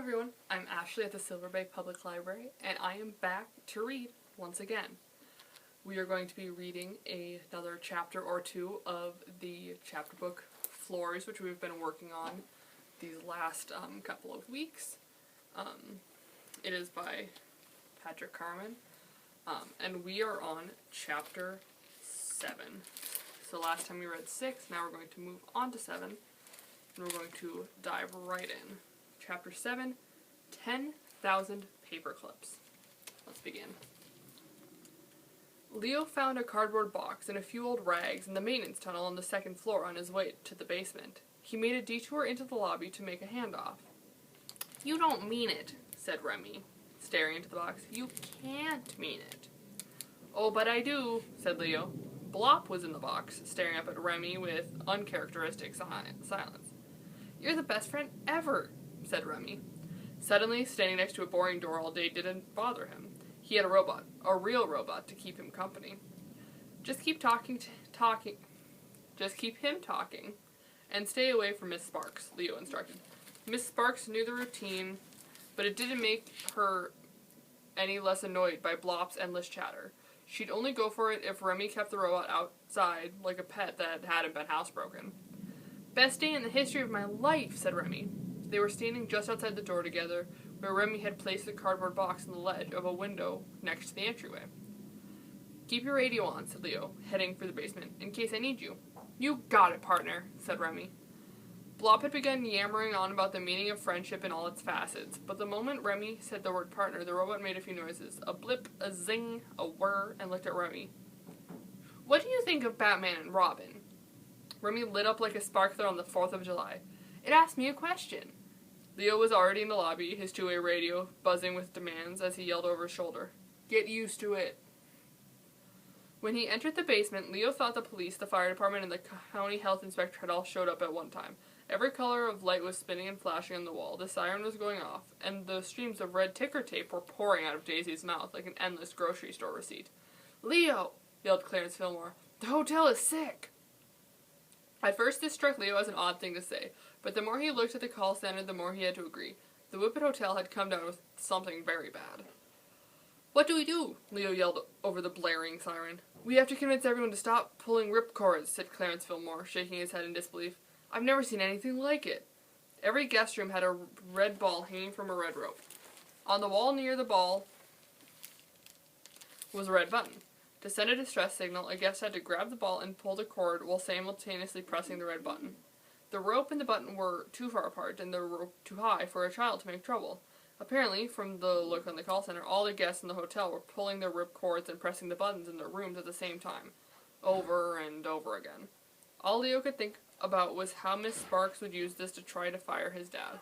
everyone, I'm Ashley at the Silver Bay Public Library, and I am back to read once again. We are going to be reading another chapter or two of the chapter book Floors, which we've been working on these last couple of weeks. It is by Patrick Carman, and we are on chapter 7. So last time we read 6, now we're going to move on to 7, and we're going to dive right in. Chapter 7, 10,000 paper clips. Let's begin. Leo found a cardboard box and a few old rags in the maintenance tunnel on the second floor on his way to the basement. He made a detour into the lobby to make a handoff. "You don't mean it," said Remy, staring into the box. "You can't mean it." "Oh, but I do," said Leo. Blop was in the box, staring up at Remy with uncharacteristic silence. "You're the best friend ever," said Remy. Suddenly, standing next to a boring door all day didn't bother him. He had a robot, a real robot, to keep him company. Just keep Just keep him talking, and stay away from Miss Sparks, Leo instructed. Miss Sparks knew the routine, but it didn't make her any less annoyed by Blop's endless chatter. She'd only go for it if Remy kept the robot outside like a pet that hadn't been housebroken. "Best day in the history of my life," said Remy. They were standing just outside the door together, where Remy had placed the cardboard box on the ledge of a window next to the entryway. "Keep your radio on," said Leo, heading for the basement, "in case I need you." "You got it, partner," said Remy. Blop had begun yammering on about the meaning of friendship in all its facets, but the moment Remy said the word partner, the robot made a few noises. A blip, a zing, a whir, and looked at Remy. "What do you think of Batman and Robin?" Remy lit up like a sparkler on the 4th of July. "It asked me a question." Leo was already in the lobby, his two-way radio buzzing with demands as he yelled over his shoulder, "Get used to it." When he entered the basement, Leo thought the police, the fire department, and the county health inspector had all showed up at one time. Every color of light was spinning and flashing on the wall, the siren was going off, and the streams of red ticker tape were pouring out of Daisy's mouth like an endless grocery store receipt. "Leo!" yelled Clarence Fillmore. "The hotel is sick!" At first this struck Leo as an odd thing to say, but the more he looked at the call center, the more he had to agree. The Whippet Hotel had come down with something very bad. "What do we do?" Leo yelled over the blaring siren. "We have to convince everyone to stop pulling ripcords," said Clarence Fillmore, shaking his head in disbelief. "I've never seen anything like it." Every guest room had a red ball hanging from a red rope. On the wall near the ball was a red button. To send a distress signal, a guest had to grab the ball and pull the cord while simultaneously pressing the red button. The rope and the button were too far apart, and the rope too high for a child to make trouble. Apparently, from the look on the call center, all the guests in the hotel were pulling their rip cords and pressing the buttons in their rooms at the same time, over and over again. All Leo could think about was how Miss Sparks would use this to try to fire his dad.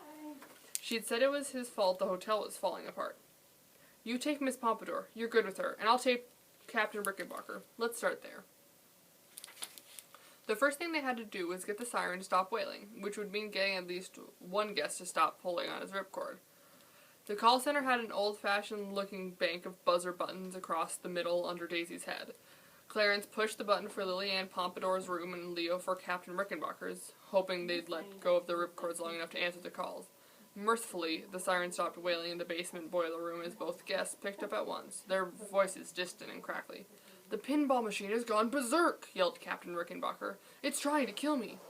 She had said it was his fault the hotel was falling apart. "You take Miss Pompadour, you're good with her, and I'll take Captain Rickenbacker. Let's start there." The first thing they had to do was get the siren to stop wailing, which would mean getting at least one guest to stop pulling on his ripcord. The call center had an old-fashioned looking bank of buzzer buttons across the middle under Daisy's head. Clarence pushed the button for Lily Ann Pompadour's room and Leo for Captain Rickenbacker's, hoping they'd let go of the ripcords long enough to answer the calls. Mercifully, the siren stopped wailing in the basement boiler room as both guests picked up at once, their voices distant and crackly. "The pinball machine has gone berserk!" yelled Captain Rickenbacker. "It's trying to kill me."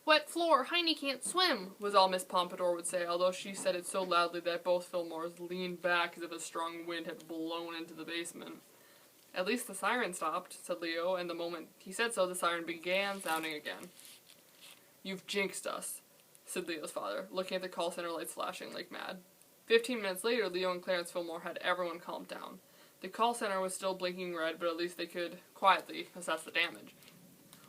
"Wet floor, Heine can't swim," was all Miss Pompadour would say, although she said it so loudly that both Fillmores leaned back as if a strong wind had blown into the basement. "At least the siren stopped," said Leo, and the moment he said so, the siren began sounding again. "You've jinxed us," said Leo's father, looking at the call center lights flashing like mad. 15 minutes later, Leo and Clarence Fillmore had everyone calmed down. The call center was still blinking red, but at least they could quietly assess the damage.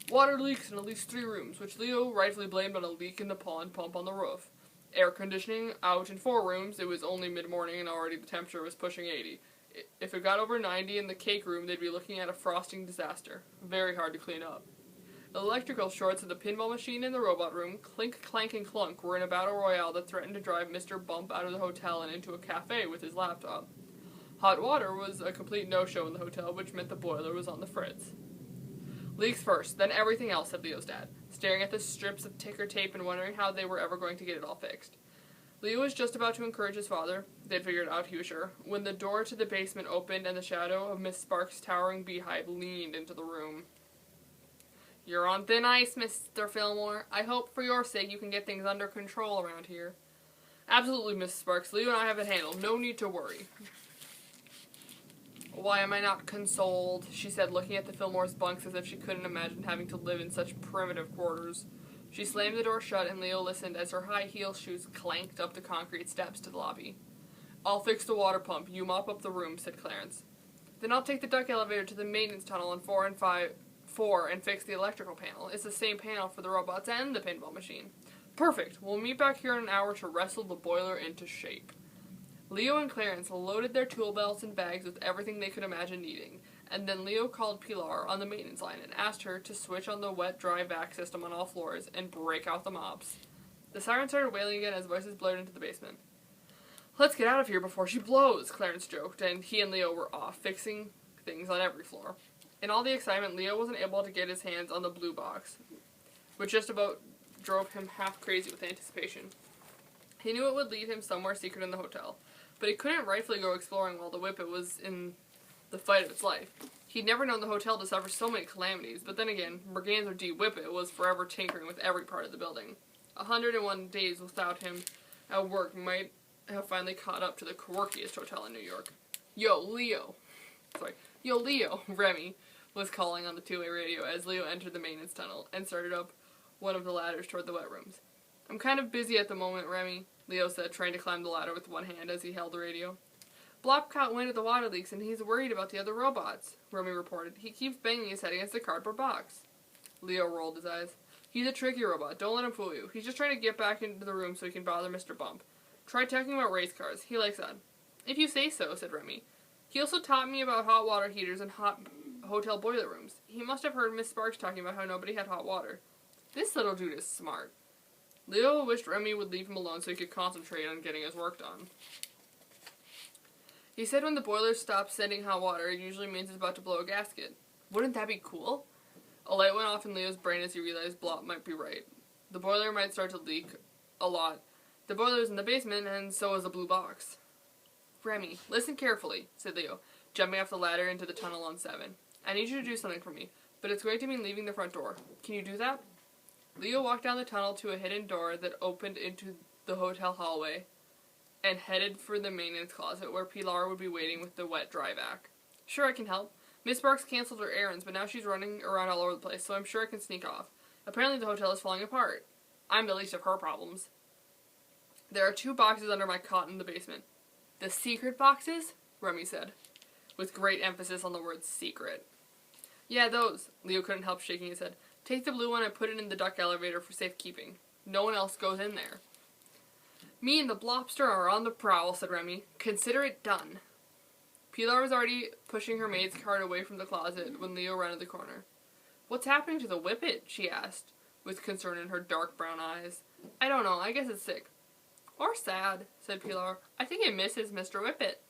"Water leaks in at least 3 rooms, which Leo rightfully blamed on a leak in the pond pump on the roof. Air conditioning out in 4 rooms, it was only mid-morning and already the temperature was pushing 80. If it got over 90 in the cake room, they'd be looking at a frosting disaster. Very hard to clean up. Electrical shorts at the pinball machine and the robot room, clink, clank, and clunk, were in a battle royale that threatened to drive Mr. Bump out of the hotel and into a cafe with his laptop. Hot water was a complete no-show in the hotel, which meant the boiler was on the fritz. "Leaks first, then everything else," said Leo's dad, staring at the strips of ticker tape and wondering how they were ever going to get it all fixed. Leo was just about to encourage his father, they'd figured out he was sure, when the door to the basement opened and the shadow of Miss Sparks' towering beehive leaned into the room. "You're on thin ice, Mr. Fillmore. I hope for your sake you can get things under control around here." "Absolutely, Miss Sparks. Leo and I have it handled. No need to worry." "Why am I not consoled?" she said, looking at the Fillmore's bunks as if she couldn't imagine having to live in such primitive quarters. She slammed the door shut, and Leo listened as her high heel shoes clanked up the concrete steps to the lobby. "I'll fix the water pump. You mop up the room," said Clarence. "Then I'll take the duck elevator to the maintenance tunnel on 4 and fix the electrical panel. It's the same panel for the robots and the pinball machine." "Perfect. We'll meet back here in an hour to wrestle the boiler into shape." Leo and Clarence loaded their tool belts and bags with everything they could imagine needing, and then Leo called Pilar on the maintenance line and asked her to switch on the wet-dry vac system on all floors and break out the mops. The siren started wailing again as voices blared into the basement. "Let's get out of here before she blows," Clarence joked, and he and Leo were off, fixing things on every floor. In all the excitement, Leo wasn't able to get his hands on the blue box, which just about drove him half crazy with anticipation. He knew it would lead him somewhere secret in the hotel, but he couldn't rightfully go exploring while the Whippet was in the fight of its life. He'd never known the hotel to suffer so many calamities, but then again, Merganser D. Whippet was forever tinkering with every part of the building. 101 days without him at work might have finally caught up to the quirkiest hotel in New York. Yo, Leo, Remy was calling on the two-way radio as Leo entered the maintenance tunnel and started up one of the ladders toward the wet rooms. "I'm kind of busy at the moment, Remy," Leo said, trying to climb the ladder with one hand as he held the radio. "Blop caught wind of the water leaks and he's worried about the other robots," Remy reported. "He keeps banging his head against the cardboard box." Leo rolled his eyes. "He's a tricky robot. Don't let him fool you. He's just trying to get back into the room so he can bother Mr. Bump. Try talking about race cars. He likes that." "If you say so," said Remy. "He also taught me about hot water heaters and hot hotel boiler rooms. He must have heard Miss Sparks talking about how nobody had hot water. This little dude is smart." Leo wished Remy would leave him alone so he could concentrate on getting his work done. He said when the boiler stops sending hot water, it usually means it's about to blow a gasket. Wouldn't that be cool? A light went off in Leo's brain as he realized Blop might be right. The boiler might start to leak a lot. The boiler's in the basement, and so is the blue box. "Remy, listen carefully," said Leo, jumping off the ladder into the tunnel on 7. "I need you to do something for me, but it's going to mean leaving the front door. Can you do that?" Leo walked down the tunnel to a hidden door that opened into the hotel hallway and headed for the maintenance closet where Pilar would be waiting with the wet dry vac. "Sure, I can help. Miss Sparks canceled her errands, but now she's running around all over the place, so I'm sure I can sneak off. Apparently the hotel is falling apart. I'm the least of her problems." "There are 2 boxes under my cot in the basement." "The secret boxes?" Remy said, with great emphasis on the word secret. "Yeah, those." Leo couldn't help shaking his head. "Take the blue one and put it in the duck elevator for safekeeping. No one else goes in there." "Me and the Blobster are on the prowl," said Remy. "Consider it done." Pilar was already pushing her maid's cart away from the closet when Leo rounded the corner. "What's happening to the Whippet?" she asked, with concern in her dark brown eyes. "I don't know. I guess it's sick." "Or sad," said Pilar. "I think it misses Mr. Whippet."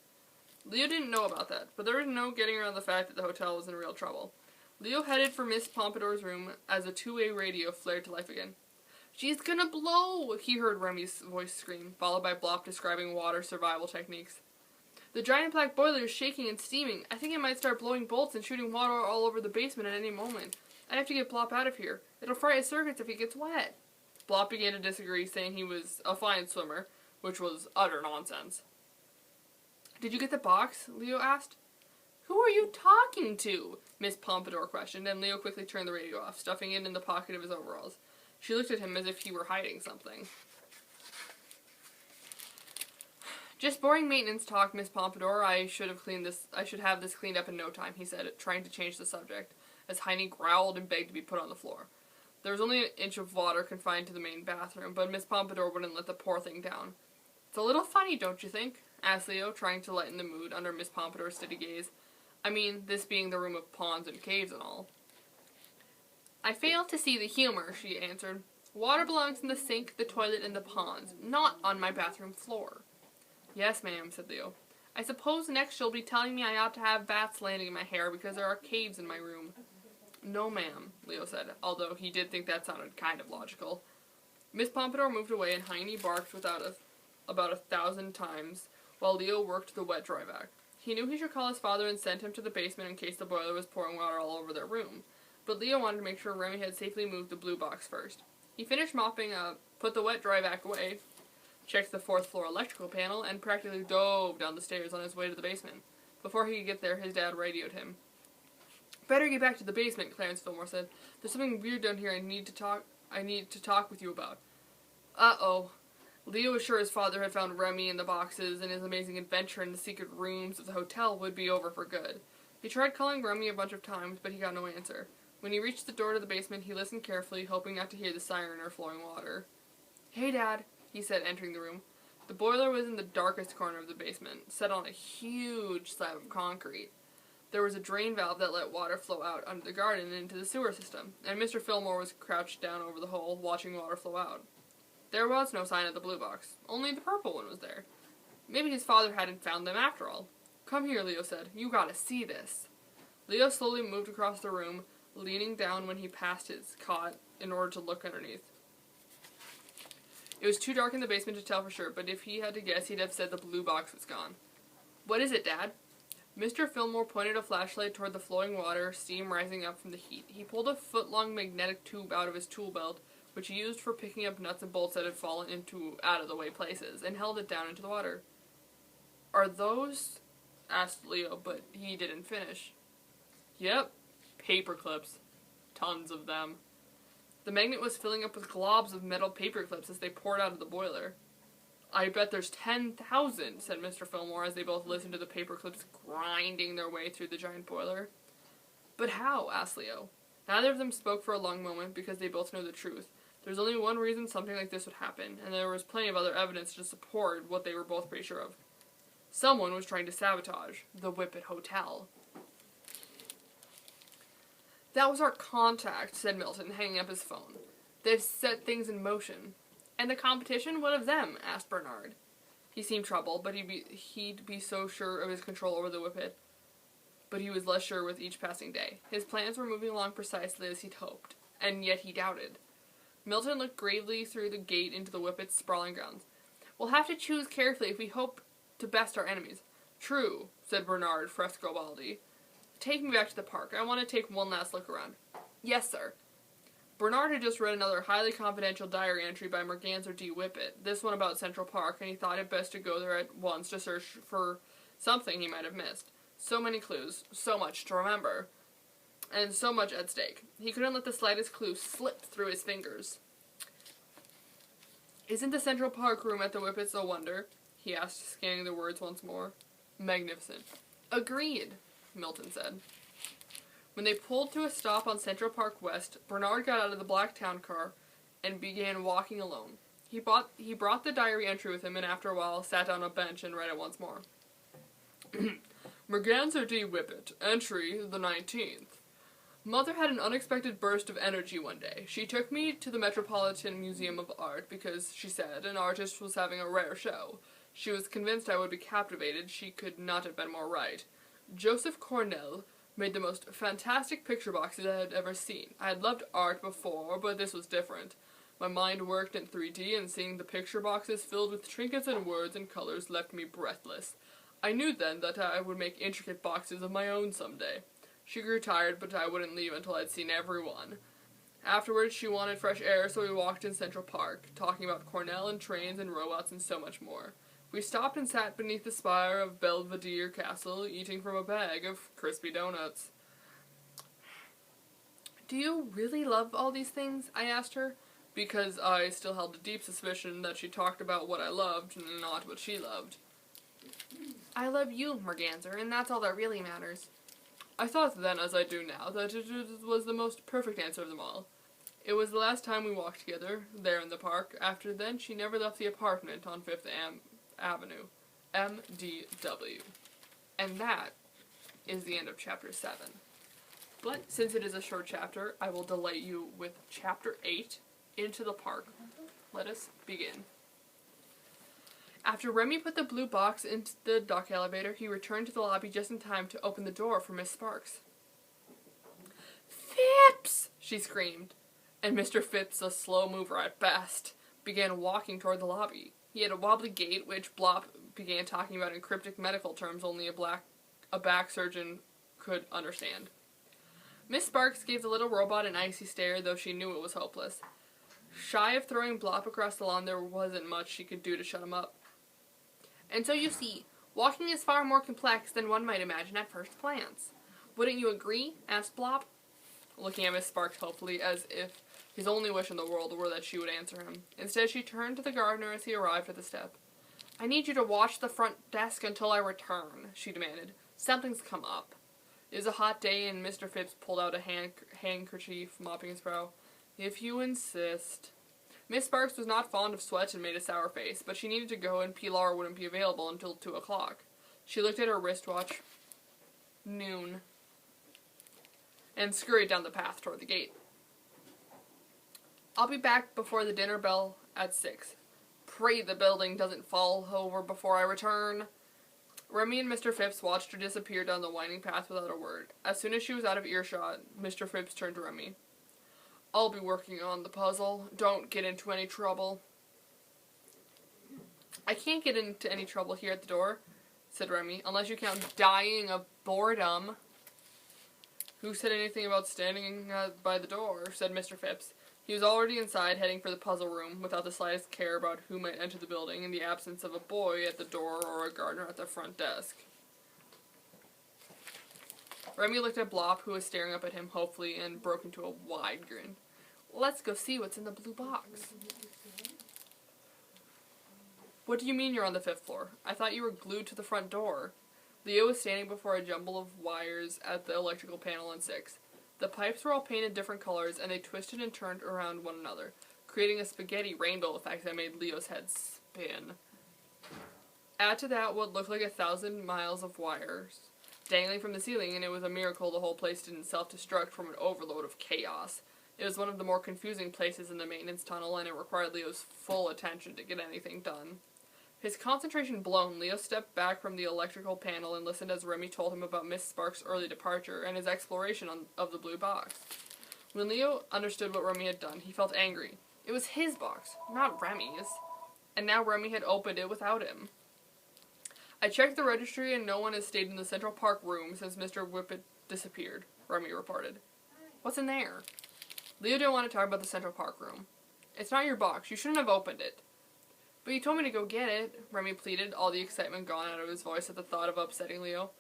Leo didn't know about that, but there was no getting around the fact that the hotel was in real trouble. Leo headed for Miss Pompadour's room as a two-way radio flared to life again. "She's gonna blow!" he heard Remy's voice scream, followed by Blop describing water survival techniques. "The giant black boiler is shaking and steaming. I think it might start blowing bolts and shooting water all over the basement at any moment. I have to get Blop out of here. It'll fry his circuits if he gets wet." Blop began to disagree, saying he was a fine swimmer, which was utter nonsense. "Did you get the box?" Leo asked. "Who are you talking to?" Miss Pompadour questioned, and Leo quickly turned the radio off, stuffing it in the pocket of his overalls. She looked at him as if he were hiding something. "Just boring maintenance talk, Miss Pompadour. I should have this cleaned up in no time," he said, trying to change the subject, as Heine growled and begged to be put on the floor. There was only an inch of water confined to the main bathroom, but Miss Pompadour wouldn't let the poor thing down. "It's a little funny, don't you think?" asked Leo, trying to lighten the mood under Miss Pompadour's steady gaze. "I mean, this being the room of ponds and caves and all." "I fail to see the humor," she answered. "Water belongs in the sink, the toilet, and the ponds, not on my bathroom floor." "Yes, ma'am," said Leo. "I suppose next you'll be telling me I ought to have bats landing in my hair because there are caves in my room." "No, ma'am," Leo said, although he did think that sounded kind of logical. Miss Pompadour moved away and Heine barked without a about 1,000 times while Leo worked the wet dry vac. He knew he should call his father and send him to the basement in case the boiler was pouring water all over their room, but Leo wanted to make sure Remy had safely moved the blue box first. He finished mopping up, put the wet dry vac away, checked the 4th floor electrical panel, and practically dove down the stairs on his way to the basement. Before he could get there, his dad radioed him. "Better get back to the basement," Clarence Fillmore said. "There's something weird down here I need to talk with you about." Uh-oh. Leo was sure his father had found Remy in the boxes, and his amazing adventure in the secret rooms of the hotel would be over for good. He tried calling Remy a bunch of times, but he got no answer. When he reached the door to the basement, he listened carefully, hoping not to hear the siren or flowing water. "Hey, Dad," he said, entering the room. The boiler was in the darkest corner of the basement, set on a huge slab of concrete. There was a drain valve that let water flow out under the garden and into the sewer system, and Mr. Fillmore was crouched down over the hole, watching water flow out. There was no sign of the blue box. Only the purple one was there. Maybe his father hadn't found them after all. "Come here," Leo said. "You gotta see this." Leo slowly moved across the room, leaning down when he passed his cot in order to look underneath. It was too dark in the basement to tell for sure, but if he had to guess, he'd have said the blue box was gone. "What is it, Dad?" Mr. Fillmore pointed a flashlight toward the flowing water, steam rising up from the heat. He pulled a foot-long magnetic tube out of his tool belt, which he used for picking up nuts and bolts that had fallen into out-of-the-way places, and held it down into the water. "Are those?" asked Leo, but he didn't finish. "Yep, paper clips. Tons of them." The magnet was filling up with globs of metal paper clips as they poured out of the boiler. "I bet there's 10,000, said Mr. Fillmore as they both listened to the paper clips grinding their way through the giant boiler. "But how?" asked Leo. Neither of them spoke for a long moment because they both know the truth. There's only one reason something like this would happen, and there was plenty of other evidence to support what they were both pretty sure of. Someone was trying to sabotage the Whippet Hotel. "That was our contact," said Milton, hanging up his phone. "They've set things in motion." "And the competition? What of them?" asked Bernard. He seemed troubled, but he'd be so sure of his control over the Whippet. But he was less sure with each passing day. His plans were moving along precisely as he'd hoped, and yet he doubted. Milton looked gravely through the gate into the Whippet's sprawling grounds. "We'll have to choose carefully if we hope to best our enemies." "True," said Bernard Frescobaldi. "Take me back to the park. I want to take one last look around." "Yes, sir." Bernard had just read another highly confidential diary entry by Merganser D. Whippet, this one about Central Park, and he thought it best to go there at once to search for something he might have missed. So many clues, so much to remember, and so much at stake. He couldn't let the slightest clue slip through his fingers. "Isn't the Central Park room at the Whippets a wonder?" he asked, scanning the words once more. "Magnificent." "Agreed," Milton said. When they pulled to a stop on Central Park West, Bernard got out of the black town car and began walking alone. He brought the diary entry with him, and after a while sat down on a bench and read it once more. "Merganser D. Whippet, entry the 19th. Mother had an unexpected burst of energy one day. She took me to the Metropolitan Museum of Art because, she said, an artist was having a rare show. She was convinced I would be captivated. She could not have been more right. Joseph Cornell made the most fantastic picture boxes I had ever seen. I had loved art before, but this was different. My mind worked in 3D, and seeing the picture boxes filled with trinkets and words and colors left me breathless. I knew then that I would make intricate boxes of my own someday. She grew tired, but I wouldn't leave until I'd seen every one. Afterwards, she wanted fresh air, so we walked in Central Park, talking about Cornell and trains and robots and so much more. We stopped and sat beneath the spire of Belvedere Castle, eating from a bag of crispy donuts." "Do you really love all these things?" I asked her, because I still held a deep suspicion that she talked about what I loved, and not what she loved. "I love you, Merganser, and that's all that really matters." I thought then, as I do now, that it was the most perfect answer of them all. It was the last time we walked together, there in the park. After then, she never left the apartment on 5th Avenue. MDW. And that is the end of Chapter 7. But since it is a short chapter, I will delight you with Chapter 8, Into the Park. Let us begin. After Remy put the blue box into the dock elevator, he returned to the lobby just in time to open the door for Miss Sparks. "Phipps!" she screamed, and Mr. Phipps, a slow mover at best, began walking toward the lobby. He had a wobbly gait, which Blop began talking about in cryptic medical terms only a back surgeon could understand. Miss Sparks gave the little robot an icy stare, though she knew it was hopeless. Shy of throwing Blop across the lawn, there wasn't much she could do to shut him up. And so you see, walking is far more complex than one might imagine at first glance. Wouldn't you agree? Asked Blop, looking at Miss Sparks hopefully, as if his only wish in the world were that she would answer him. Instead, she turned to the gardener as he arrived at the step. I need you to watch the front desk until I return, she demanded. Something's come up. It was a hot day, and Mr. Phipps pulled out a handkerchief, mopping his brow. If you insist. Miss Sparks was not fond of sweat and made a sour face, but she needed to go, and Pilar wouldn't be available until 2 o'clock. She looked at her wristwatch. Noon. And scurried down the path toward the gate. I'll be back before the dinner bell at 6. Pray the building doesn't fall over before I return. Remy and Mr. Phipps watched her disappear down the winding path without a word. As soon as she was out of earshot, Mr. Phipps turned to Remy. I'll be working on the puzzle. Don't get into any trouble. I can't get into any trouble here at the door, said Remy, unless you count dying of boredom. Who said anything about standing by the door, said Mr. Phipps. He was already inside, heading for the puzzle room, without the slightest care about who might enter the building, in the absence of a boy at the door or a gardener at the front desk. Remy looked at Blop, who was staring up at him hopefully, and broke into a wide grin. Let's go see what's in the blue box. What do you mean you're on the 5th floor? I thought you were glued to the front door. Leo was standing before a jumble of wires at the electrical panel on 6. The pipes were all painted different colors, and they twisted and turned around one another, creating a spaghetti rainbow effect that made Leo's head spin. Add to that what looked like 1,000 miles of wires dangling from the ceiling, and it was a miracle the whole place didn't self-destruct from an overload of chaos. It was one of the more confusing places in the maintenance tunnel, and it required Leo's full attention to get anything done. His concentration blown, Leo stepped back from the electrical panel and listened as Remy told him about Miss Sparks' early departure and his exploration of the blue box. When Leo understood what Remy had done, he felt angry. It was his box, not Remy's. And now Remy had opened it without him. I checked the registry and no one has stayed in the Central Park room since Mr. Whippet disappeared, Remy reported. What's in there? Leo didn't want to talk about the Central Park room. It's not your box. You shouldn't have opened it. But you told me to go get it, Remy pleaded, all the excitement gone out of his voice at the thought of upsetting Leo.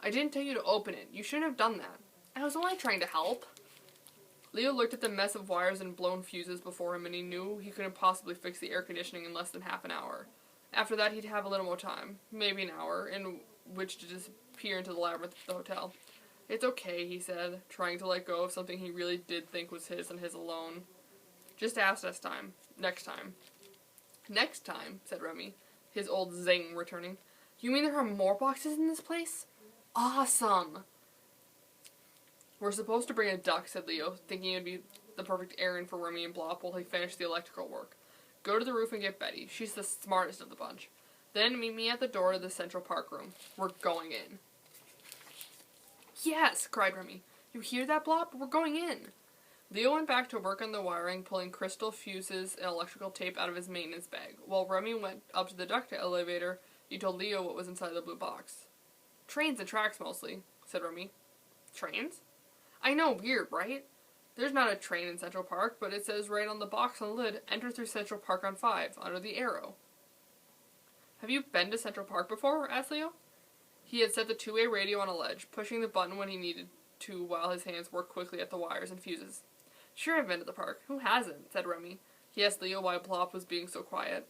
I didn't tell you to open it. You shouldn't have done that. I was only trying to help. Leo looked at the mess of wires and blown fuses before him, and he knew he couldn't possibly fix the air conditioning in less than half an hour. After that, he'd have a little more time, maybe an hour, in which to disappear into the labyrinth of the hotel. It's okay, he said, trying to let go of something he really did think was his and his alone. Just ask us time. Next time. Next time, said Remy, his old zing returning. You mean there are more boxes in this place? Awesome! We're supposed to bring a duck, said Leo, thinking it would be the perfect errand for Remy and Blop while he finished the electrical work. Go to the roof and get Betty. She's the smartest of the bunch. Then meet me at the door to the Central Park room. We're going in. Yes, cried Remy. You hear that, Blop? We're going in. Leo went back to work on the wiring, pulling crystal fuses and electrical tape out of his maintenance bag. While Remy went up to the duct elevator, he told Leo what was inside the blue box. Trains and tracks, mostly, said Remy. Trains? I know, weird, right? There's not a train in Central Park, but it says right on the box on the lid, enter through Central Park on 5, under the arrow. Have you been to Central Park before? Asked Leo. He had set the two-way radio on a ledge, pushing the button when he needed to while his hands worked quickly at the wires and fuses. Sure, I've been to the park. Who hasn't? Said Remy. He asked Leo why Plop was being so quiet.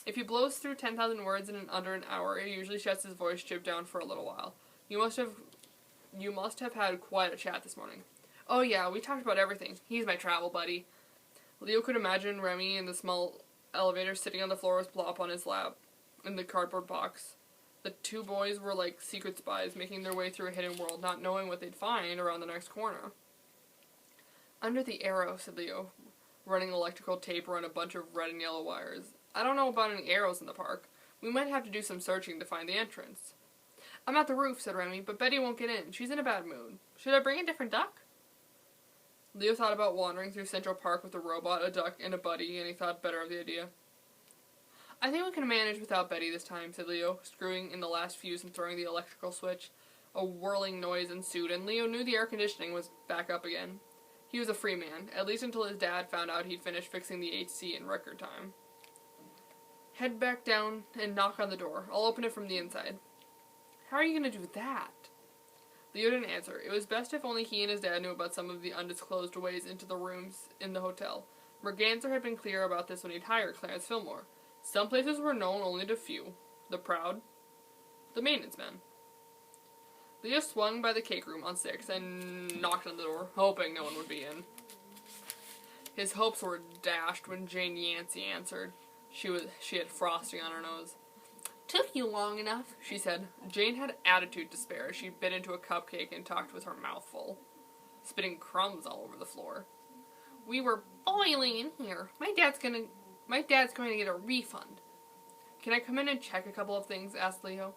If he blows through 10,000 words in under an hour, it usually shuts his voice chip down for a little while. You must have had quite a chat this morning. Oh yeah, we talked about everything. He's my travel buddy. Leo could imagine Remy in the small elevator sitting on the floor with Plop on his lap in the cardboard box. The two boys were like secret spies making their way through a hidden world, not knowing what they'd find around the next corner. Under the arrow, said Leo, running electrical tape around a bunch of red and yellow wires. I don't know about any arrows in the park. We might have to do some searching to find the entrance. I'm at the roof, said Remy, but Betty won't get in. She's in a bad mood. Should I bring a different duck? Leo thought about wandering through Central Park with a robot, a duck, and a buddy, and he thought better of the idea. I think we can manage without Betty this time, said Leo, screwing in the last fuse and throwing the electrical switch. A whirling noise ensued, and Leo knew the air conditioning was back up again. He was a free man, at least until his dad found out he'd finished fixing the AC in record time. Head back down and knock on the door. I'll open it from the inside. How are you going to do that? Leo didn't answer. It was best if only he and his dad knew about some of the undisclosed ways into the rooms in the hotel. Merganser had been clear about this when he'd hired Clarence Fillmore. Some places were known only to few. The proud, the maintenance men. Leo swung by the cake room on 6 and knocked on the door, hoping no one would be in. His hopes were dashed when Jane Yancey answered. She had frosting on her nose. Took you long enough, she said. Jane had attitude to spare as she bit into a cupcake and talked with her mouth full, spitting crumbs all over the floor. We were boiling in here. My dad's going to get a refund. Can I come in and check a couple of things? Asked Leo.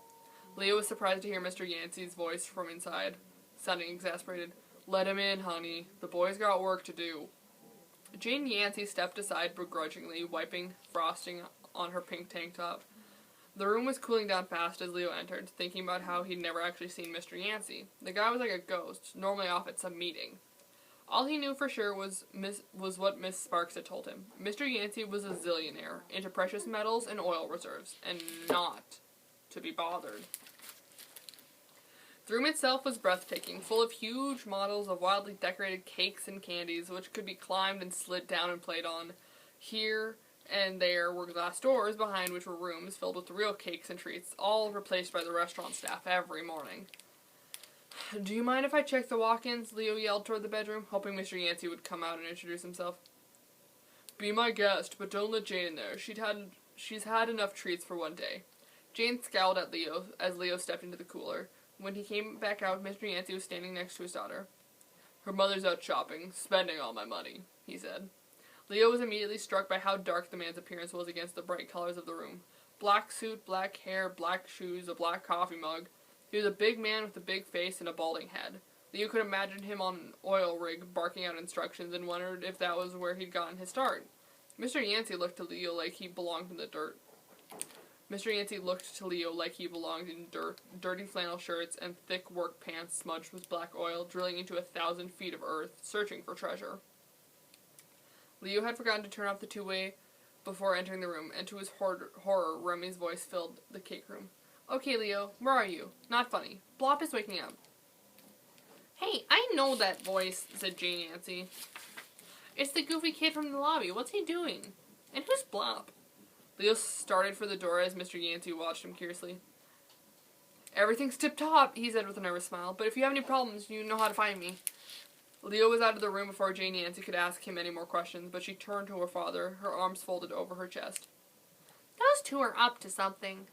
Leo was surprised to hear Mr. Yancey's voice from inside, sounding exasperated. Let him in, honey. The boy's got work to do. Jane Yancey stepped aside begrudgingly, wiping frosting on her pink tank top. The room was cooling down fast as Leo entered, thinking about how he'd never actually seen Mr. Yancey. The guy was like a ghost, normally off at some meeting. All he knew for sure was what Miss Sparks had told him. Mr. Yancey was a zillionaire, into precious metals and oil reserves, and not to be bothered. The room itself was breathtaking, full of huge models of wildly decorated cakes and candies, which could be climbed and slid down and played on. Here and there were glass doors, behind which were rooms filled with real cakes and treats, all replaced by the restaurant staff every morning. Do you mind if I check the walk-ins? Leo yelled toward the bedroom, hoping Mr. Yancey would come out and introduce himself. Be my guest, but don't let Jane in there. She's had enough treats for one day. Jane scowled at Leo as Leo stepped into the cooler. When he came back out, Mr. Yancey was standing next to his daughter. Her mother's out shopping, spending all my money, he said. Leo was immediately struck by how dark the man's appearance was against the bright colors of the room. Black suit, black hair, black shoes, a black coffee mug. He was a big man with a big face and a balding head. Leo could imagine him on an oil rig barking out instructions and wondered if that was where he'd gotten his start. Mr. Yancey looked to Leo like he belonged in the dirt. Mr. Yancey looked to Leo like he belonged in dirty flannel shirts and thick work pants smudged with black oil, drilling into 1,000 feet of earth, searching for treasure. Leo had forgotten to turn off the two-way before entering the room, and to his horror, Remy's voice filled the cake room. Okay, Leo, where are you? Not funny. Blop is waking up. Hey, I know that voice, said Jane Yancey. It's the goofy kid from the lobby. What's he doing? And who's Blop? Leo started for the door as Mr. Yancey watched him curiously. Everything's tip-top, he said with a nervous smile, but if you have any problems, you know how to find me. Leo was out of the room before Jane Yancey could ask him any more questions, but she turned to her father, her arms folded over her chest. Those two are up to something.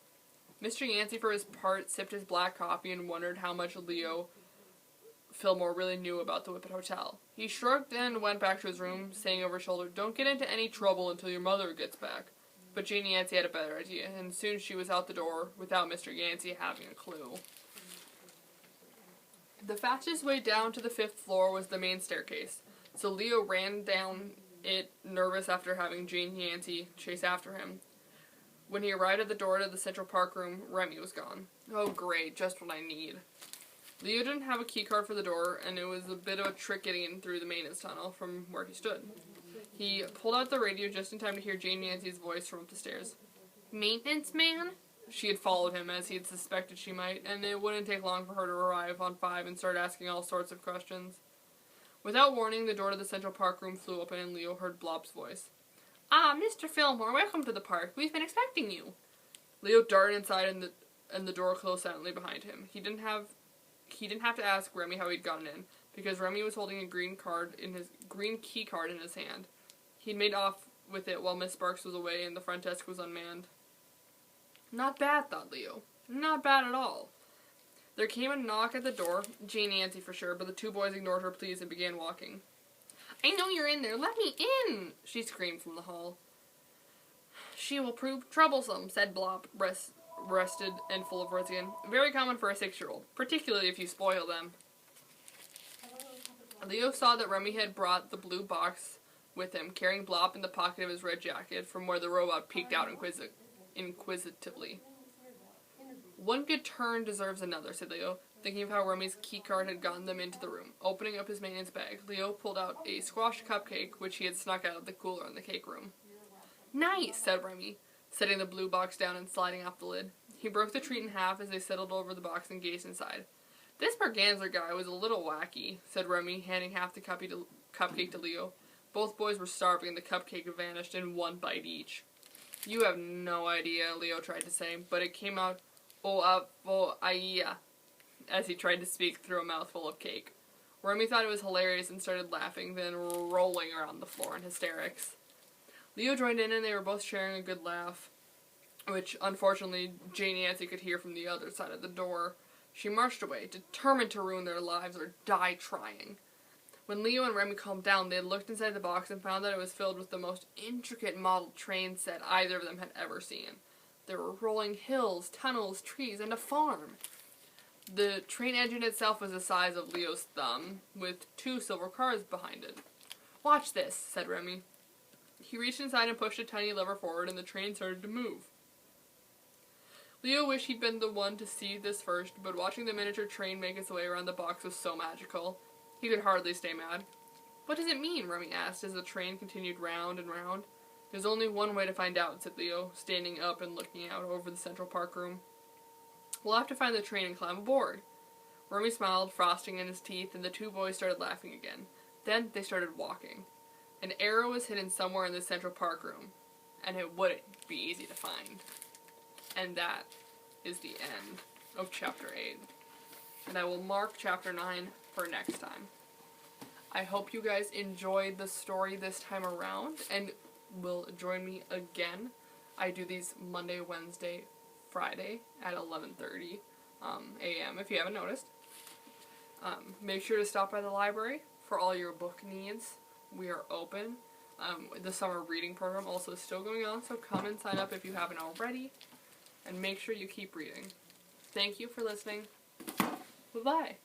Mr. Yancey, for his part, sipped his black coffee and wondered how much Leo Fillmore really knew about the Whippet Hotel. He shrugged and went back to his room, saying over his shoulder, Don't get into any trouble until your mother gets back. But Jane Yancey had a better idea, and soon she was out the door without Mr. Yancey having a clue. The fastest way down to the 5th floor was the main staircase, so Leo ran down it, nervous after having Jane Yancey chase after him. When he arrived at the door to the Central Park room, Remy was gone. Oh great, just what I need. Leo didn't have a keycard for the door, and it was a bit of a trick getting in through the maintenance tunnel from where he stood. He pulled out the radio just in time to hear Jane Yancey's voice from up the stairs. Maintenance man? She had followed him, as he had suspected she might, and it wouldn't take long for her to arrive on 5 and start asking all sorts of questions. Without warning, the door to the Central Park room flew open, and Leo heard Blop's voice. Ah, Mr. Fillmore, welcome to the park. We've been expecting you. Leo darted inside, and the door closed silently behind him. He didn't have to ask Remy how he'd gotten in, because Remy was holding a green key card in his hand. He'd made off with it while Miss Sparks was away and the front desk was unmanned. Not bad, thought Leo. Not bad at all. There came a knock at the door, Jane Yancey for sure, but the two boys ignored her pleas and began walking. I know you're in there. Let me in, she screamed from the hall. She will prove troublesome, said Blop, rested and full of words again. Very common for a 6-year-old, particularly if you spoil them. Leo saw that Remy had brought the blue box with him, carrying Blop in the pocket of his red jacket, from where the robot peeked out inquisitively. "One good turn deserves another," said Leo, thinking of how Remy's keycard had gotten them into the room. Opening up his maintenance bag, Leo pulled out a squash cupcake, which he had snuck out of the cooler in the cake room. "Nice," said Remy, setting the blue box down and sliding off the lid. He broke the treat in half as they settled over the box and gazed inside. "This Berganza guy was a little wacky," said Remy, handing half the cupcake to Leo. Both boys were starving and the cupcake vanished in one bite each. "You have no idea," Leo tried to say, but it came out as he tried to speak through a mouthful of cake. Remy thought it was hilarious and started laughing, then rolling around the floor in hysterics. Leo joined in and they were both sharing a good laugh, which unfortunately Jane Nancy could hear from the other side of the door. She marched away, determined to ruin their lives or die trying. When Leo and Remy calmed down, they had looked inside the box and found that it was filled with the most intricate model train set either of them had ever seen. There were rolling hills, tunnels, trees, and a farm. The train engine itself was the size of Leo's thumb, with 2 silver cars behind it. "Watch this," said Remy. He reached inside and pushed a tiny lever forward, and the train started to move. Leo wished he'd been the one to see this first, but watching the miniature train make its way around the box was so magical. He could hardly stay mad. "What does it mean?" Remy asked as the train continued round and round. "There's only one way to find out," said Leo, standing up and looking out over the Central Park room. "We'll have to find the train and climb aboard." Remy smiled, frosting in his teeth, and the 2 boys started laughing again. Then they started walking. An arrow was hidden somewhere in the Central Park room, and it wouldn't be easy to find. And that is the end of Chapter 8. And I will mark Chapter 9 for next time. I hope you guys enjoyed the story this time around, and will join me again. I do these Monday, Wednesday, Friday at 11:30 a.m. if you haven't noticed. Make sure to stop by the library for all your book needs. We are open. The summer reading program also is still going on, so come and sign up if you haven't already. And make sure you keep reading. Thank you for listening. Bye-bye.